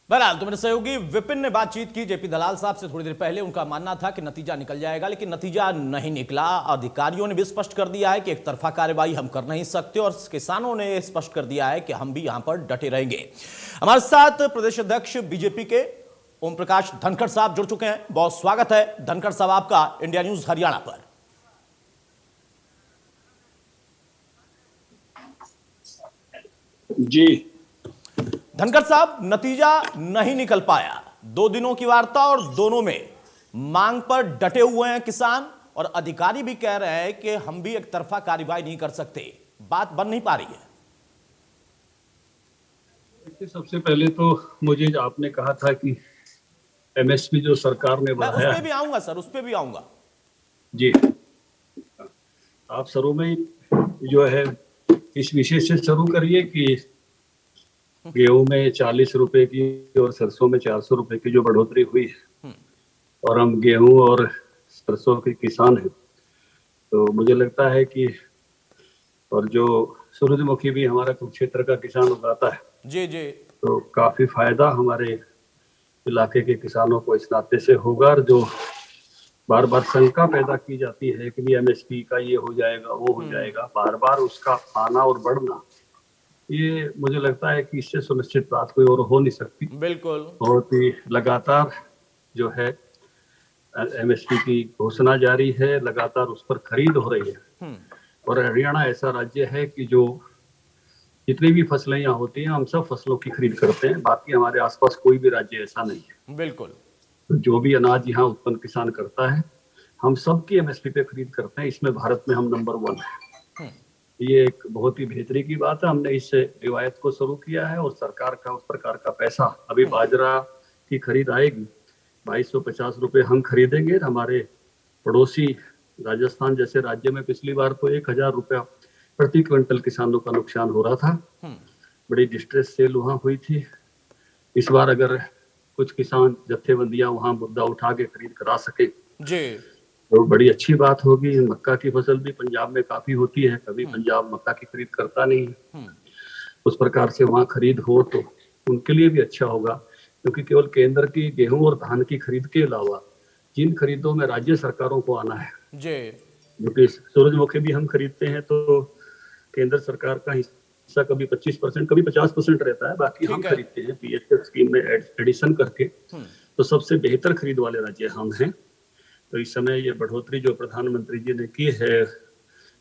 बहरहाल तो मेरे सहयोगी विपिन ने बातचीत की जेपी दलाल साहब से थोड़ी देर पहले। उनका मानना था कि नतीजा निकल जाएगा, लेकिन नतीजा नहीं निकला। अधिकारियों ने भी स्पष्ट कर दिया है कि एक तरफा कार्रवाई हम कर नहीं सकते, और किसानों ने स्पष्ट कर दिया है कि हम भी यहां पर डटे रहेंगे। हमारे साथ प्रदेश अध्यक्ष बीजेपी के ओम प्रकाश धनखड़ साहब जुड़ चुके हैं। बहुत स्वागत है धनखड़ साहब आपका इंडिया न्यूज हरियाणा पर। जी धनखड़ साहब, नतीजा नहीं निकल पाया। 2 दिनों की वार्ता और दोनों में मांग पर डटे हुए हैं किसान, और अधिकारी भी कह रहे हैं कि हम भी एक तरफा कार्रवाई नहीं कर सकते। बात बन नहीं पा रही है। सबसे पहले तो मुझे आपने कहा था कि एमएसपी जो सरकार ने मैं उस बढ़ाया पे भी आऊंगा सर, उस पे भी आऊंगा। जी, आप शुरू में जो है इस विषय से शुरू करिए कि गेहूं में 40 रुपए की और सरसों में 400 रुपए की जो बढ़ोतरी हुई है, और हम गेहूं और सरसों के किसान हैं, तो मुझे लगता है कि और जो सूरजमुखी भी हमारा कुरुक्षेत्र का किसान उगाता है, जी जी, तो काफी फायदा हमारे इलाके के किसानों को इस नाते से होगा। और जो बार बार शंका पैदा की जाती है कि एमएसपी का ये हो जाएगा वो हो जाएगा, बार बार उसका आना और बढ़ना, ये मुझे लगता है कि इससे सुनिश्चित बात कोई और हो नहीं सकती। बिल्कुल। बहुत ही लगातार जो है एमएसपी की घोषणा जारी है, लगातार उस पर खरीद हो रही है। और हरियाणा ऐसा राज्य है कि जो जितनी भी फसलें यहाँ होती हैं, हम सब फसलों की खरीद करते हैं। बाकी हमारे आसपास कोई भी राज्य ऐसा नहीं है। बिल्कुल। जो भी अनाज यहाँ उत्पन्न किसान करता है, हम सब की एमएसपी पे खरीद करते हैं। इसमें भारत में हम नंबर 1 है। ये एक बहुत ही बेहतरी की बात है। हमने इस रिवायत को शुरू किया है, और सरकार का उस प्रकार का पैसा, अभी बाजरा की खरीद आएगी, 2250 रुपए हम खरीदेंगे। हमारे पड़ोसी राजस्थान जैसे राज्य में पिछली बार तो 1000 रुपया प्रति क्विंटल किसानों का नुकसान हो रहा था। बड़ी डिस्ट्रेस सेल वहां हुई थी। इस बार अगर कुछ किसान जत्थेबंदियां वहां मुद्दा उठा के खरीद करा सके जी, तो बड़ी अच्छी बात होगी। मक्का की फसल भी पंजाब में काफी होती है, कभी पंजाब मक्का की खरीद करता नहीं है। उस प्रकार से वहां खरीद हो तो उनके लिए भी अच्छा होगा, क्योंकि केवल केंद्र की गेहूं और धान की खरीद के अलावा जिन खरीदों में राज्य सरकारों को आना है, क्योंकि सूरजमुखी भी हम खरीदते हैं तो केंद्र सरकार का हिस्सा कभी 25%, कभी 50% रहता है, बाकी हम खरीदते हैं पीएचएफ स्कीम में एडिशन करके। तो सबसे बेहतर खरीद वाले राज्य हम हैं। तो इस समय ये बढ़ोतरी जो प्रधानमंत्री जी ने की है,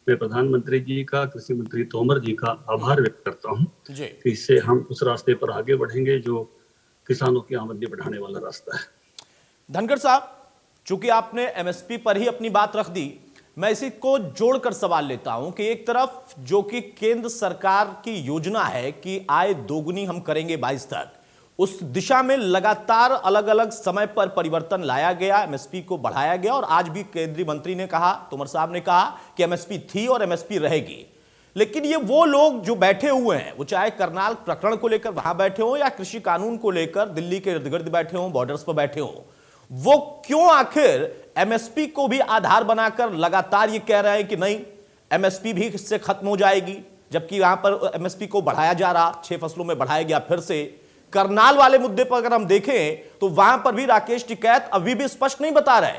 मैं प्रधानमंत्री जी का, कृषि मंत्री तोमर जी का आभार व्यक्त करता हूँ कि इससे हम उस रास्ते पर आगे बढ़ेंगे जो किसानों की आमदनी बढ़ाने वाला रास्ता है। धनखड़ साहब, चूंकि आपने एमएसपी पर ही अपनी बात रख दी, मैं इसी को जोड़कर सवाल लेता हूं कि एक तरफ जो कि केंद्र सरकार की योजना है कि आय दोगुनी हम करेंगे 22 तक, उस दिशा में लगातार अलग अलग समय पर परिवर्तन लाया गया, एमएसपी को बढ़ाया गया, और आज भी केंद्रीय मंत्री ने कहा, तोमर साहब ने कहा कि एमएसपी थी और एमएसपी रहेगी। लेकिन ये वो लोग जो बैठे हुए हैं, वो चाहे करनाल प्रकरण को लेकर वहां बैठे हो या कृषि कानून को लेकर दिल्ली के इर्द गिर्द बैठे हो, बॉर्डर्स पर बैठे हो, वो क्यों आखिर एमएसपी को भी आधार बनाकर लगातार ये कह रहे हैं कि नहीं, एमएसपी भी इससे खत्म हो जाएगी, जबकि यहां पर एमएसपी को बढ़ाया जा रहा, 6 फसलों में बढ़ाया गया फिर से। करनाल वाले मुद्दे पर अगर हम देखें तो वहां पर भी राकेश टिकैत अभी भी स्पष्ट नहीं बता रहे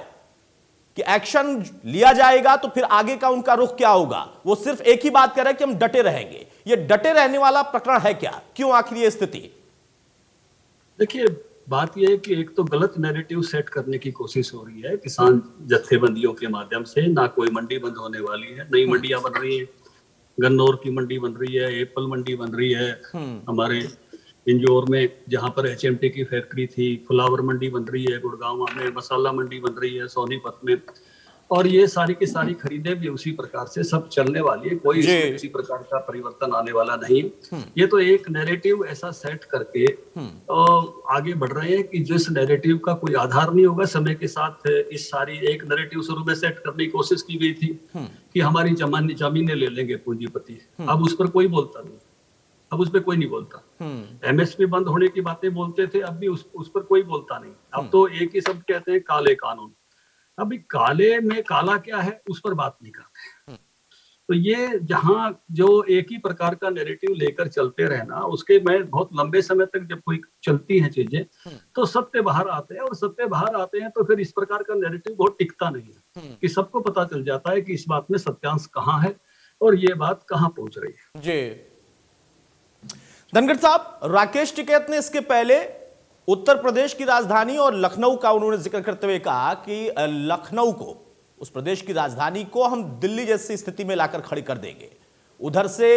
कि एक्शन लिया जाएगा तो फिर आगे का उनका रुख क्या होगा। वो सिर्फ एक ही बात कह रहे हैं कि हम डटे रहेंगे। ये डटे रहने वाला प्रकरण है क्या? क्यों आखिर ये स्थिति? देखिए, बात यह है कि एक तो गलत नैरेटिव सेट करने की कोशिश हो रही है किसान जत्थेबंदियों के माध्यम से। ना कोई मंडी बंद होने वाली है, नई मंडियां बन रही है, गन्नौर की मंडी बन रही है, एप्पल मंडी बन रही है, हमारे इंजौर में जहां पर एचएमटी की फैक्ट्री थी, फ्लावर मंडी बन रही है, गुड़गांव में मसाला मंडी बन रही है, सोनीपत में, और ये सारी की सारी खरीदें भी उसी प्रकार से सब चलने वाली है। कोई इसमें किसी प्रकार का परिवर्तन आने वाला नहीं। ये तो एक नैरेटिव ऐसा सेट करके आगे बढ़ रहे हैं कि जिस नैरेटिव का कोई आधार नहीं होगा। समय के साथ इस सारी एक नैरेटिव शुरू में सेट करने की कोशिश की गई थी कि हमारी जमीनें ले लेंगे पूंजीपति। अब उस पर कोई बोलता नहीं, अब उस पर कोई नहीं बोलता। एमएसपी बंद होने की बातें बोलते थे, अब भी उस पर कोई बोलता नहीं। अब तो एक ही शब्द कहते हैं, काले कानून। अभी काले में काला क्या है उस पर बात नहीं करते। तो ये जहां जो एक ही प्रकार का नैरेटिव लेकर चलते रहना, उसके में बहुत लंबे समय तक जब कोई चलती हैं चीजें तो सत्य बाहर आते हैं, और सत्य बाहर आते हैं तो फिर इस प्रकार का नैरेटिव बहुत टिकता नहीं है कि सबको पता चल जाता है कि इस बात में सत्यांश कहाँ है और ये बात कहाँ पहुंच रही है। जी धनखड़ साहब, राकेश टिकैत ने इसके पहले उत्तर प्रदेश की राजधानी और लखनऊ का उन्होंने जिक्र करते हुए कहा कि लखनऊ को, उस प्रदेश की राजधानी को हम दिल्ली जैसी स्थिति में लाकर खड़ी कर देंगे। उधर से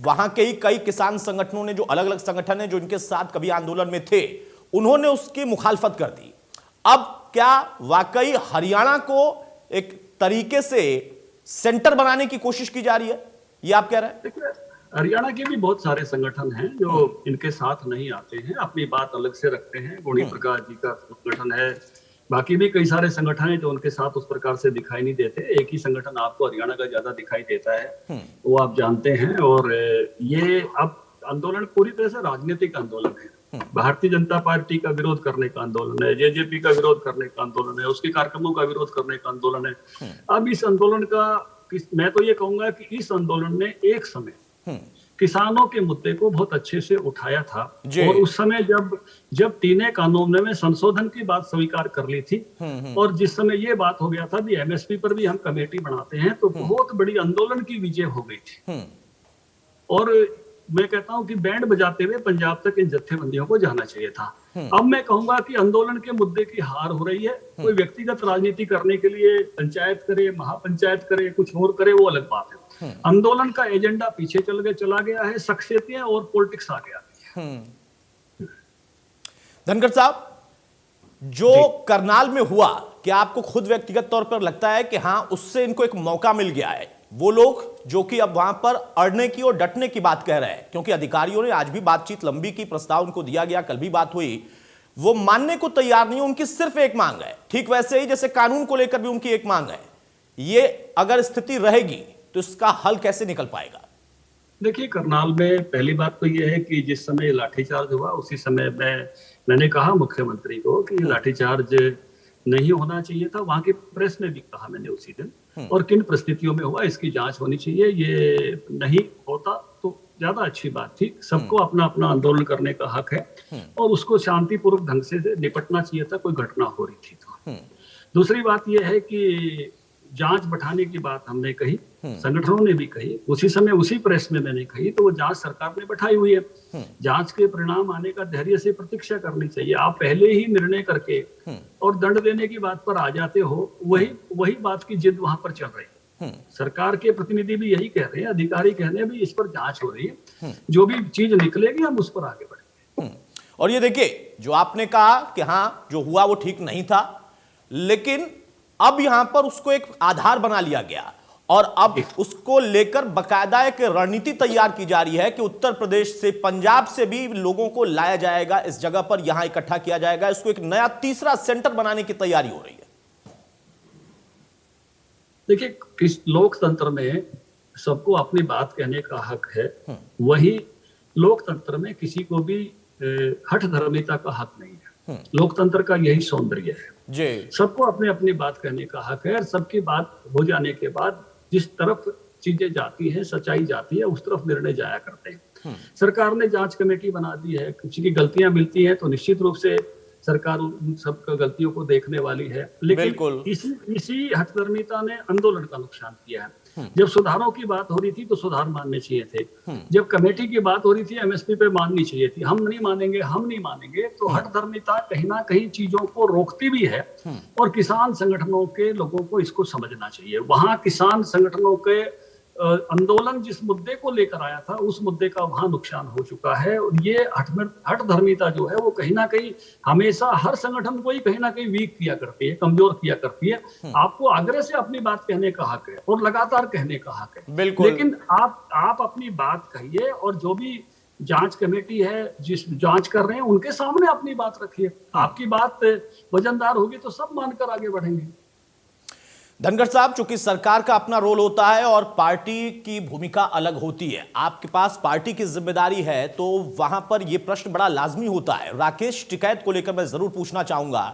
वहां के ही कई किसान संगठनों ने, जो अलग अलग संगठन है जो इनके साथ कभी आंदोलन में थे, उन्होंने उसकी मुखालफत कर दी। अब क्या वाकई हरियाणा को एक तरीके से सेंटर बनाने की कोशिश की जा रही है, ये आप कह रहे हैं? हरियाणा के भी बहुत सारे संगठन हैं जो इनके साथ नहीं आते हैं, अपनी बात अलग से रखते हैं। गुणी प्रकाश जी का संगठन है, बाकी भी कई सारे संगठन हैं जो उनके साथ उस प्रकार से दिखाई नहीं देते। एक ही संगठन आपको हरियाणा का ज्यादा दिखाई देता है, वो आप जानते हैं। और ये अब आंदोलन पूरी तरह से राजनीतिक आंदोलन है। भारतीय जनता पार्टी का विरोध करने का आंदोलन है, जेजेपी का विरोध करने का आंदोलन है, उसके कार्यक्रमों का विरोध करने का आंदोलन है। अब इस आंदोलन का, मैं तो ये कहूंगा कि इस आंदोलन ने एक समय किसानों के मुद्दे को बहुत अच्छे से उठाया था, और उस समय जब तीनों कानून में संशोधन की बात स्वीकार कर ली थी, और जिस समय ये बात हो गया था भी एमएसपी पर भी हम कमेटी बनाते हैं, तो बहुत बड़ी आंदोलन की विजय हो गई थी। और मैं कहता हूं कि बैंड बजाते हुए पंजाब तक इन जत्थेबंदियों को जाना चाहिए था। अब मैं कहूंगा कि आंदोलन के मुद्दे की हार हो रही है। कोई व्यक्तिगत राजनीति करने के लिए पंचायत करे, महापंचायत करे, कुछ और करे, वो अलग बात है। आंदोलन का एजेंडा पीछे चला गया है, शख्सियतें और पॉलिटिक्स आ गया। धनखड़ साहब, जो करनाल में हुआ, क्या आपको खुद व्यक्तिगत तौर पर लगता है कि हाँ, उससे इनको एक मौका मिल गया है? वो लोग जो कि अब वहां पर अड़ने की और डटने की बात कह रहे हैं, क्योंकि अधिकारियों ने आज भी बातचीत लंबी की, प्रस्ताव उनको दिया गया, कल भी बात हुई, वो मानने को तैयार नहीं। उनकी सिर्फ एक मांग है, ठीक वैसे ही जैसे कानून को लेकर भी उनकी एक मांग है। ये अगर स्थिति रहेगी तो इसका हल कैसे निकल पाएगा? देखिए, करनाल में पहली बात तो यह है कि जिस समय लाठीचार्ज हुआ उसी समय मैंने कहा मुख्यमंत्री को कि लाठीचार्ज नहीं होना चाहिए था। वहां की प्रेस में भी कहा मैंने उसी दिन, और किन परिस्थितियों में हुआ इसकी जांच होनी चाहिए। ये नहीं होता तो ज्यादा अच्छी बात थी। सबको अपना अपना आंदोलन करने का हक है, और उसको शांतिपूर्वक ढंग से निपटना चाहिए था, कोई घटना हो रही थी तो। दूसरी बात यह है कि जांच बैठाने की बात हमने कही, संगठनों ने भी कही, उसी समय उसी प्रेस में मैंने कही, तो वो जांच सरकार ने बैठाई हुई है। जांच के परिणाम आने का धैर्य से प्रतीक्षा करनी चाहिए। आप पहले ही निर्णय करके और दंड देने की बात पर आ जाते हो, वही बात की जिद वहां पर चल रही है। सरकार के प्रतिनिधि भी यही कह रहे हैं, अधिकारी कह रहे हैं भी इस पर जांच हो रही है, जो भी चीज निकलेगी हम उस पर आगे बढ़ेंगे। और ये देखिए, जो आपने कहा कि हाँ जो हुआ वो ठीक नहीं था, लेकिन अब यहां पर उसको एक आधार बना लिया गया, और अब उसको लेकर बकायदा एक रणनीति तैयार की जा रही है कि उत्तर प्रदेश से, पंजाब से भी लोगों को लाया जाएगा, इस जगह पर यहां इकट्ठा किया जाएगा। इसको एक नया तीसरा सेंटर बनाने की तैयारी हो रही है। देखिए, किस लोकतंत्र में सबको अपनी बात कहने का हक है, वही लोकतंत्र में किसी को भी हठधर्मिता का हक नहीं है। लोकतंत्र का यही सौंदर्य है जी। सबको अपने अपनी बात कहने का हक है, और सबकी बात हो जाने के बाद जिस तरफ चीजें जाती हैं, सच्चाई जाती है, उस तरफ निर्णय जाया करते हैं। सरकार ने जांच कमेटी बना दी है, किसी की गलतियां मिलती हैं तो निश्चित रूप से सरकार उन सब गलतियों को देखने वाली है, लेकिन इसी हठधर्मिता ने आंदोलन का नुकसान किया है। जब सुधारों की बात हो रही थी तो सुधार मानने चाहिए थे, जब कमेटी की बात हो रही थी एमएसपी पे माननी चाहिए थी। हम नहीं मानेंगे तो हठधर्मिता कहीं ना कहीं चीजों को रोकती भी है, और किसान संगठनों के लोगों को इसको समझना चाहिए। वहां किसान संगठनों के आंदोलन जिस मुद्दे को लेकर आया था, उस मुद्दे का वहां नुकसान हो चुका है। और ये हठधर्मिता जो है वो कहीं ना कहीं हमेशा हर संगठन को ही कहीं ना कहीं वीक किया करती है, कमजोर किया करती है। आपको आग्रह से अपनी बात कहने का हक है, और लगातार कहने का हक है, लेकिन आप अपनी बात कहिए, और जो भी जांच कमेटी है जिस जांच कर रहे हैं उनके सामने अपनी बात रखिए। आपकी बात वजनदार होगी तो सब मानकर आगे बढ़ेंगे। धनखड़ साहब, चूंकि सरकार का अपना रोल होता है और पार्टी की भूमिका अलग होती है, आपके पास पार्टी की जिम्मेदारी है, तो वहां पर यह प्रश्न बड़ा लाजमी होता है। राकेश टिकैत को लेकर मैं जरूर पूछना चाहूंगा,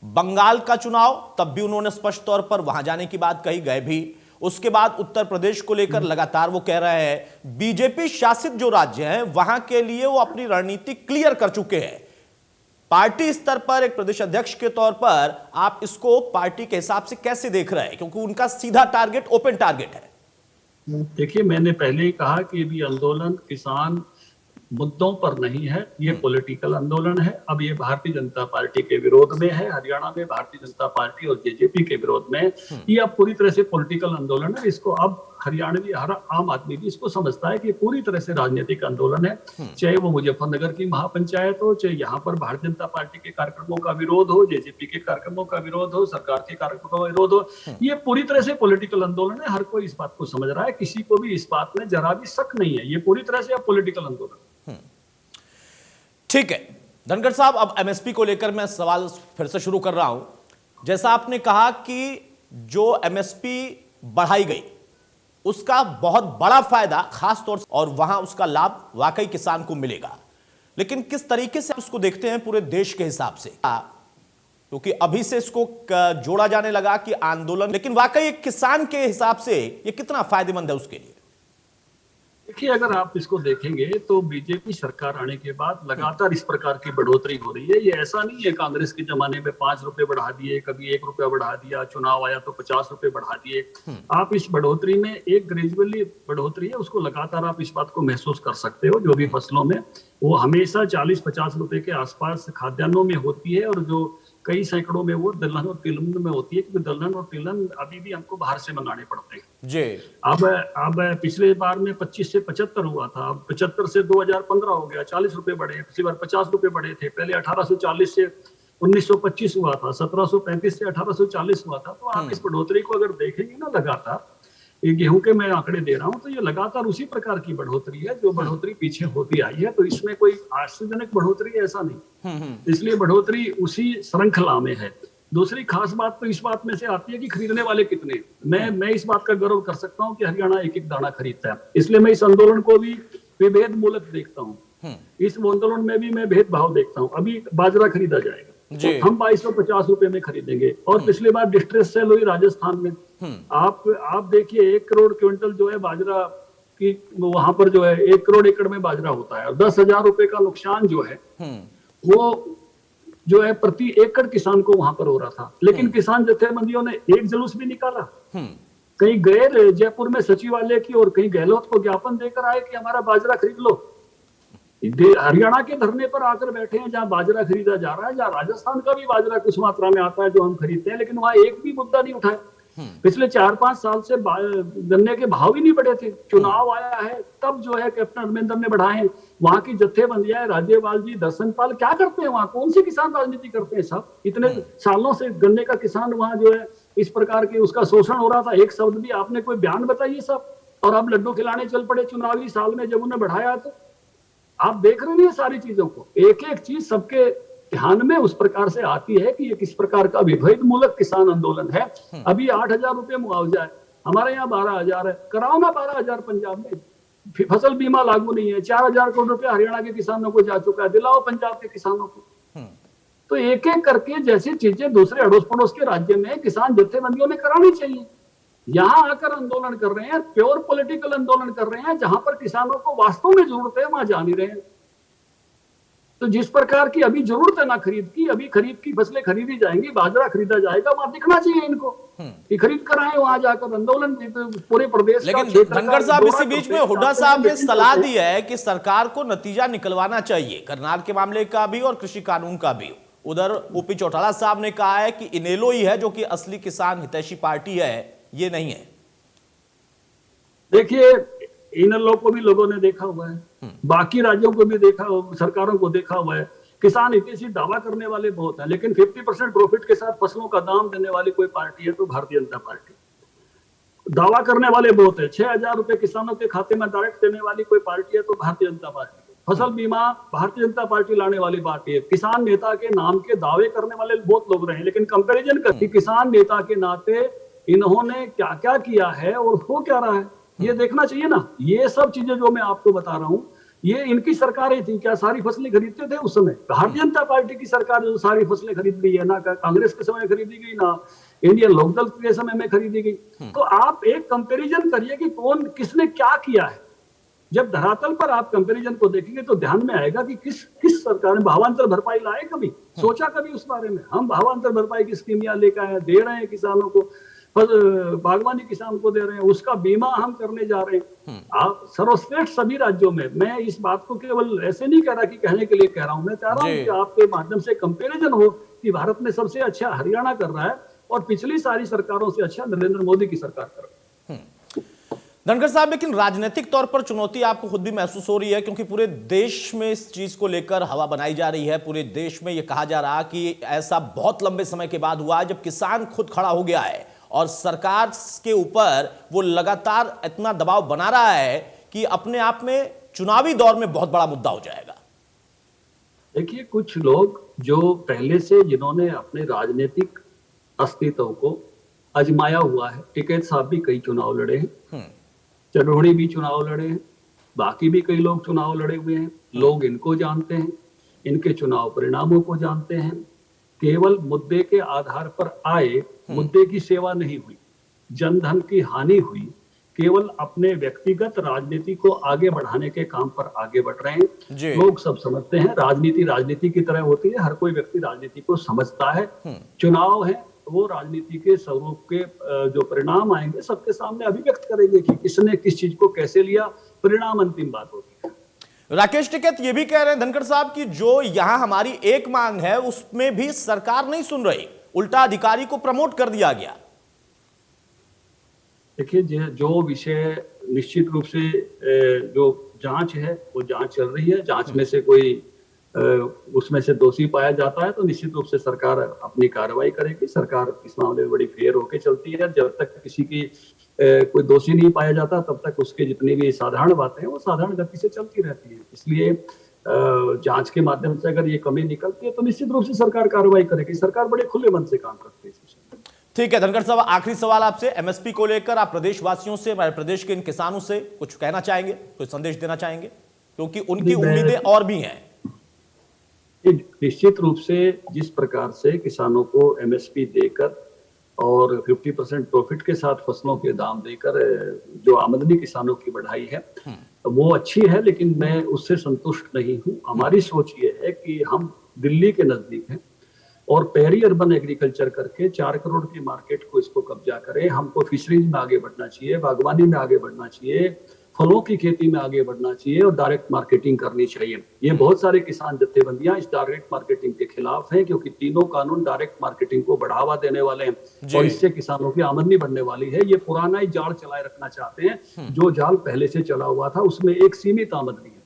बंगाल का चुनाव, तब भी उन्होंने स्पष्ट तौर पर वहां जाने की बात कही, गए भी, उसके बाद उत्तर प्रदेश को लेकर लगातार वो कह रहे हैं बीजेपी शासित जो राज्य हैं वहां के लिए वो अपनी रणनीति क्लियर कर चुके हैं। पार्टी स्तर पर एक प्रदेश अध्यक्ष के तौर पर आप इसको पार्टी के हिसाब से कैसे देख रहे हैं, क्योंकि उनका सीधा टारगेट ओपन टारगेट है। देखिए, मैंने पहले ही कहा कि ये आंदोलन किसान मुद्दों पर नहीं है, ये पॉलिटिकल आंदोलन है। अब ये भारतीय जनता पार्टी के विरोध में है, हरियाणा में भारतीय जनता पार्टी और जेजेपी के विरोध में। ये अब पूरी तरह से पॉलिटिकल आंदोलन है। इसको अब हरियाणवी हर आम आदमी भी इसको समझता है कि पूरी तरह से राजनीतिक आंदोलन है। चाहे वो मुजफ्फरनगर की महापंचायत हो, चाहे यहाँ पर भारतीय जनता पार्टी के कार्यक्रमों का विरोध हो, जेजेपी के कार्यक्रमों का विरोध हो, सरकार के कार्यक्रमों का विरोध हो, ये पूरी तरह से पॉलिटिकल आंदोलन है। हर कोई इस बात को समझ रहा है, किसी को भी इस बात में जरा भी शक नहीं है। ये पूरी तरह से अब पॉलिटिकल आंदोलन। ठीक है धनखड़ साहब, अब एमएसपी को लेकर मैं सवाल फिर से शुरू कर रहा हूं। जैसा आपने कहा कि जो एमएसपी बढ़ाई गई उसका बहुत बड़ा फायदा खास तौर से और वहां उसका लाभ वाकई किसान को मिलेगा, लेकिन किस तरीके से उसको देखते हैं पूरे देश के हिसाब से, क्योंकि अभी से इसको जोड़ा जाने लगा कि आंदोलन, लेकिन वाकई एक किसान के हिसाब से ये कितना फायदेमंद है उसके लिए? देखिए, अगर आप इसको देखेंगे तो बीजेपी सरकार आने के बाद लगातार इस प्रकार की बढ़ोतरी हो रही है। ये ऐसा नहीं है कांग्रेस के जमाने में 5 रुपए बढ़ा दिए, कभी 1 रुपया बढ़ा दिया, चुनाव आया तो 50 रुपए बढ़ा दिए। आप इस बढ़ोतरी में एक ग्रेजुअली बढ़ोतरी है, उसको लगातार आप इस बात को महसूस कर सकते हो। जो भी फसलों में वो हमेशा 40-50 रुपए के आसपास खाद्यान्नों में होती है, और जो कई सैकड़ों में वो दलहन और तिलहन में होती है, क्योंकि दलहन और तिलहन अभी भी हमको बाहर से मंगाने पड़ते हैं जी। अब पिछले बार में 25 से 75 हुआ था, अब 75 से 2015 हो गया, 40 रुपए बढ़े। पिछली बार 50 रुपए बढ़े थे। पहले 1840 से 1925 हुआ था, 1735 से 1840 हुआ था। तो आप इस बढ़ोतरी को अगर देखेंगे ना लगातार, ये गेहूं के मैं आंकड़े दे रहा हूं, तो ये लगातार उसी प्रकार की बढ़ोतरी है जो बढ़ोतरी पीछे होती आई है। तो इसमें कोई आश्चर्यजनक बढ़ोतरी ऐसा नहीं, इसलिए बढ़ोतरी उसी श्रृंखला में है। दूसरी खास बात तो इस बात में से आती है कि खरीदने वाले कितने। मैं इस बात का गर्व कर सकता हूं कि हरियाणा एक एक दाना खरीदता है, इसलिए मैं इस आंदोलन को भी विभेद मूलक देखता हूं। इस आंदोलन में भी मैं भेदभाव देखता हूं। अभी बाजरा खरीदा जाएगा, तो हम 2250 रुपए में खरीदेंगे, और पिछली बार डिस्ट्रेस सेल हुई राजस्थान में। आप देखिए 1 करोड़ क्विंटल जो है बाजरा की, वहां पर जो है 1 करोड़ एकड़ में बाजरा होता है, और 10,000 रुपए का नुकसान जो है वो जो है प्रति एकड़ किसान को वहां पर हो रहा था। लेकिन किसान जत्थेबंदियों ने एक जुलूस भी निकाला, कहीं गए जयपुर में सचिवालय की, और कहीं गहलोत को ज्ञापन देकर आए कि हमारा बाजरा खरीद लो। हरियाणा के धरने पर आकर बैठे हैं जहां बाजरा खरीदा जा रहा है, जहां राजस्थान का भी बाजरा कुछ मात्रा में आता है जो हम खरीदते हैं, लेकिन वहां एक भी मुद्दा नहीं उठाया। पिछले 4-5 साल से गन्ने के भाव ही नहीं बढ़े थे। चुनाव आया है तब जो है कैप्टन अमरिंदर ने बढ़ाए हैं। वहां की जत्थेबंदियां, राज्यपाल जी, दर्शनपाल क्या करते हैं वहां? कौन से किसान राजनीति करते हैं साहब? इतने सालों से गन्ने का किसान वहां जो है इस प्रकार के उसका शोषण हो रहा था, एक शब्द भी आपने कोई बयान बताइए साहब। और अब लड्डू खिलाने चल पड़े चुनावी साल में जब उन्हें बढ़ाया। तो आप देख रहे हैं सारी चीजों को, एक एक चीज सबके ध्यान में उस प्रकार से आती है कि ये किस प्रकार का विभेद मूलक किसान आंदोलन है। अभी 8,000 रुपए मुआवजा है, हमारे यहाँ 12,000 है। कराओ ना 12,000 पंजाब में। फसल बीमा लागू नहीं है, 4,000 करोड़ रुपए हरियाणा के किसानों को जा चुका है, दिलाओ पंजाब के किसानों को। तो एक एक करके जैसी चीजें दूसरे अड़ोस पड़ोस के राज्य में किसान जत्थेबंदियों ने करानी चाहिए। यहाँ आकर आंदोलन कर रहे हैं, प्योर पॉलिटिकल आंदोलन कर रहे हैं, जहां पर किसानों को वास्तव में जरूरत है वहां जा नहीं रहे हैं। तो जिस प्रकार की अभी जरूरत है ना खरीद की, अभी खरीद की फसलें खरीदी जाएंगी, बाजरा खरीदा जाएगा, वहां दिखना चाहिए इनको कि खरीद कर आए वहां जाकर आंदोलन पूरे प्रदेश। लेकिन धनखड़ साहब, इसी बीच में हुड्डा साहब ने सलाह दी है कि सरकार को नतीजा निकलवाना चाहिए, करनाल के मामले का भी और कृषि कानून का भी। उधर ओपी चौटाला साहब ने कहा है कि इनेलो ही है जो कि असली किसान हितैषी पार्टी है, ये नहीं है। देखिए, इनेलो को भी लोगों ने देखा हुआ है, बाकी राज्यों को भी देखा, सरकारों को देखा हुआ है। किसान हितैषी दावा करने वाले बहुत हैं, लेकिन 50% प्रॉफिट के साथ फसलों का दाम देने वाली कोई पार्टी है तो भारतीय जनता पार्टी। दावा करने वाले बहुत है, 6,000 रुपए किसानों के खाते में डायरेक्ट देने वाली कोई पार्टी है तो भारतीय जनता पार्टी। फसल बीमा भारतीय जनता पार्टी लाने वाली पार्टी है। किसान नेता के नाम के दावे करने वाले बहुत लोग रहे, लेकिन कंपैरिजन करके किसान नेता के नाते इन्होंने क्या क्या किया है और हो क्या रहा है ये देखना चाहिए ना। ये सब चीजें जो मैं आपको बता रहा हूं, ये इनकी सरकारें थी, क्या सारी फसलें खरीदते थे उस समय? भारतीय जनता पार्टी की सरकार जो सारी फसलें खरीद रही है, ना कांग्रेस के समय खरीदी गई, ना इंडियन लोकदल के समय में खरीदी गई। तो आप एक कंपैरिजन करिए कि कौन किसने क्या किया है। जब धरातल पर आप कंपैरिजन को देखेंगे तो ध्यान में आएगा कि किस सरकार ने भावांतर भरपाई लाए, कभी सोचा कभी उस बारे में? हम भावांतर भरपाई की स्कीम यहाँ लेकर आए, दे रहे हैं किसानों को, बागवानी किसान को दे रहे हैं, उसका बीमा हम करने जा रहे हैं। आप सर्वश्रेष्ठ सभी राज्यों में, मैं इस बात को केवल ऐसे नहीं कह रहा कि कहने के लिए कह रहा हूं, मैं चाह रहा हूं कि आपके माध्यम से कंपैरिजन हो कि भारत में सबसे अच्छा हरियाणा कर रहा है और पिछली सारी सरकारों से अच्छा नरेंद्र मोदी की सरकार कर रही है। धनखड़ साहब, लेकिन राजनीतिक तौर पर चुनौती आपको खुद भी महसूस हो रही है, क्योंकि पूरे देश में इस चीज को लेकर हवा बनाई जा रही है। पूरे देश में यह कहा जा रहा है कि ऐसा बहुत लंबे समय के बाद हुआ है जब किसान खुद खड़ा हो गया है और सरकार के ऊपर वो लगातार इतना दबाव बना रहा है कि अपने आप में चुनावी दौर में बहुत बड़ा मुद्दा हो जाएगा। देखिए, कुछ लोग जो पहले से जिन्होंने अपने राजनीतिक अस्तित्व को आजमाया हुआ है, टिकैत साहब भी कई चुनाव लड़े हैं, चरौड़ी भी चुनाव लड़े हैं, बाकी भी कई लोग चुनाव लड़े हुए हैं, लोग इनको जानते हैं, इनके चुनाव परिणामों को जानते हैं। केवल मुद्दे के आधार पर आए, मुद्दे की सेवा नहीं हुई, जनधन की हानि हुई, केवल अपने व्यक्तिगत राजनीति को आगे बढ़ाने के काम पर आगे बढ़ रहे हैं। लोग सब समझते हैं राजनीति की तरह होती है, हर कोई व्यक्ति राजनीति को समझता है। चुनाव है, वो राजनीति के स्वरूप के जो परिणाम आएंगे सबके सामने अभिव्यक्त करेंगे कि किसने किस चीज को कैसे लिया, परिणाम अंतिम बात होगी। राकेश टिकैत ये भी कह रहे हैं धनखड़ साहब कि जो यहां हमारी एक मांग है उसमें भी सरकार नहीं सुन रही, उल्टा अधिकारी को प्रमोट कर दिया गया। देखिए, जो विषय निश्चित रूप से जो जांच है वो जांच चल रही है, जांच में से कोई उसमें से दोषी पाया जाता है तो निश्चित रूप से सरकार अपनी कार्रवाई करेगी। सरकार इस मामले में बड़ी फेयर होकर चलती है। जब तक किसी की कोई दोषी नहीं पाया जाता तब तक उसके जितनी भी साधारण बातें हैं वो साधारण गति से चलती रहती है। इसलिए जांच के माध्यम से अगर ये कमी निकलती है तो निश्चित रूप से सरकार कार्रवाई करेगी। सरकार बड़े खुले मन से काम करती है। ठीक है धनखड़ साहब, आखिरी सवाल आपसे, एमएसपी को लेकर आप प्रदेशवासियों से, हमारे प्रदेश के इन किसानों से कुछ कहना चाहेंगे, कोई संदेश देना चाहेंगे, क्योंकि उनकी उम्मीदें और भी हैं। निश्चित रूप से जिस प्रकार से किसानों को एमएसपी देकर और 50% प्रॉफिट के साथ फसलों के दाम देकर जो आमदनी किसानों की बढ़ाई है वो अच्छी है, लेकिन मैं उससे संतुष्ट नहीं हूं। हमारी सोच ये है कि हम दिल्ली के नजदीक हैं और पेरी अर्बन एग्रीकल्चर करके 4 करोड़ की मार्केट को इसको कब्जा करें। हमको फिशरीज में आगे बढ़ना चाहिए, बागवानी में आगे बढ़ना चाहिए, फलों की खेती में आगे बढ़ना चाहिए और डायरेक्ट मार्केटिंग करनी चाहिए। ये बहुत सारे किसान जत्थेबंदियां इस डायरेक्ट मार्केटिंग के खिलाफ हैं, क्योंकि तीनों कानून डायरेक्ट मार्केटिंग को बढ़ावा देने वाले हैं और इससे किसानों की आमदनी बढ़ने वाली है। ये पुराना ही जाल चलाए रखना चाहते हैं। जो जाल पहले से चला हुआ था उसमें एक सीमित आमदनी है।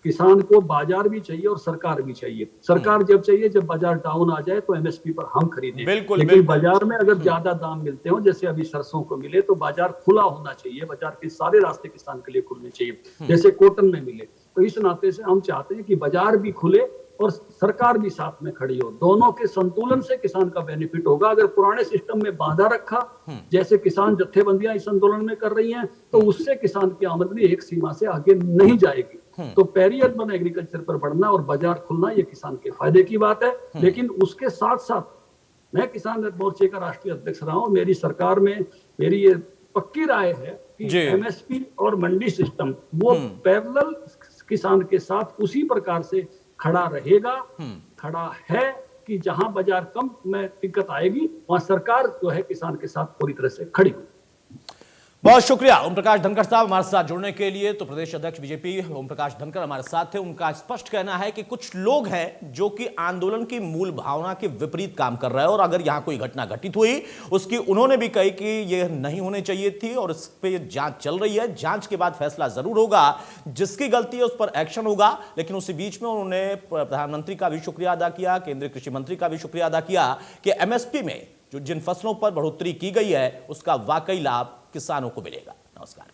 किसान को बाजार भी चाहिए और सरकार भी चाहिए। सरकार जब चाहिए जब बाजार डाउन आ जाए तो एमएसपी पर हम खरीदें, लेकिन बाजार में अगर ज्यादा दाम मिलते हो जैसे अभी सरसों को मिले तो बाजार खुला होना चाहिए। बाजार के सारे रास्ते किसान के लिए खुलने चाहिए जैसे कॉटन में मिले। तो इस नाते से हम चाहते हैं कि बाजार भी खुले और सरकार भी साथ में खड़ी हो। दोनों के संतुलन से किसान का बेनिफिट होगा। अगर पुराने सिस्टम में बाधा रखा जैसे किसान जत्थेबंदियां इस आंदोलन में कर रही हैं तो उससे किसान की आमदनी एक सीमा से आगे नहीं जाएगी। तो पेरी अर्बन एग्रीकल्चर पर बढ़ना और बाजार खुलना ये किसान के फायदे की बात है। लेकिन उसके साथ साथ मैं किसान मोर्चे का राष्ट्रीय अध्यक्ष रहा हूं। मेरी सरकार में मेरी ये पक्की राय है कि एमएसपी और मंडी सिस्टम वो पैरेलल किसान के साथ उसी प्रकार से खड़ा रहेगा, खड़ा है कि जहां बाजार कम में दिक्कत आएगी वहां सरकार जो है किसान के साथ पूरी तरह से खड़ी होगी। बहुत शुक्रिया ओम प्रकाश धनखड़ साहब हमारे साथ जुड़ने के लिए। तो प्रदेश अध्यक्ष बीजेपी ओम प्रकाश धनखड़ हमारे साथ थे। उनका स्पष्ट कहना है कि कुछ लोग हैं जो कि आंदोलन की मूल भावना के विपरीत काम कर रहे हैं और अगर यहां कोई घटना घटित हुई उसकी उन्होंने भी कही कि यह नहीं होने चाहिए थी और इस पर जांच चल रही है। जांच के बाद फैसला जरूर होगा, जिसकी गलती है उस पर एक्शन होगा। लेकिन उसी बीच में उन्होंने प्रधानमंत्री का भी शुक्रिया अदा किया, केंद्रीय कृषि मंत्री का भी शुक्रिया अदा किया कि एमएसपी में जो जिन फसलों पर बढ़ोतरी की गई है उसका वाकई लाभ किसानों को मिलेगा। नमस्कार।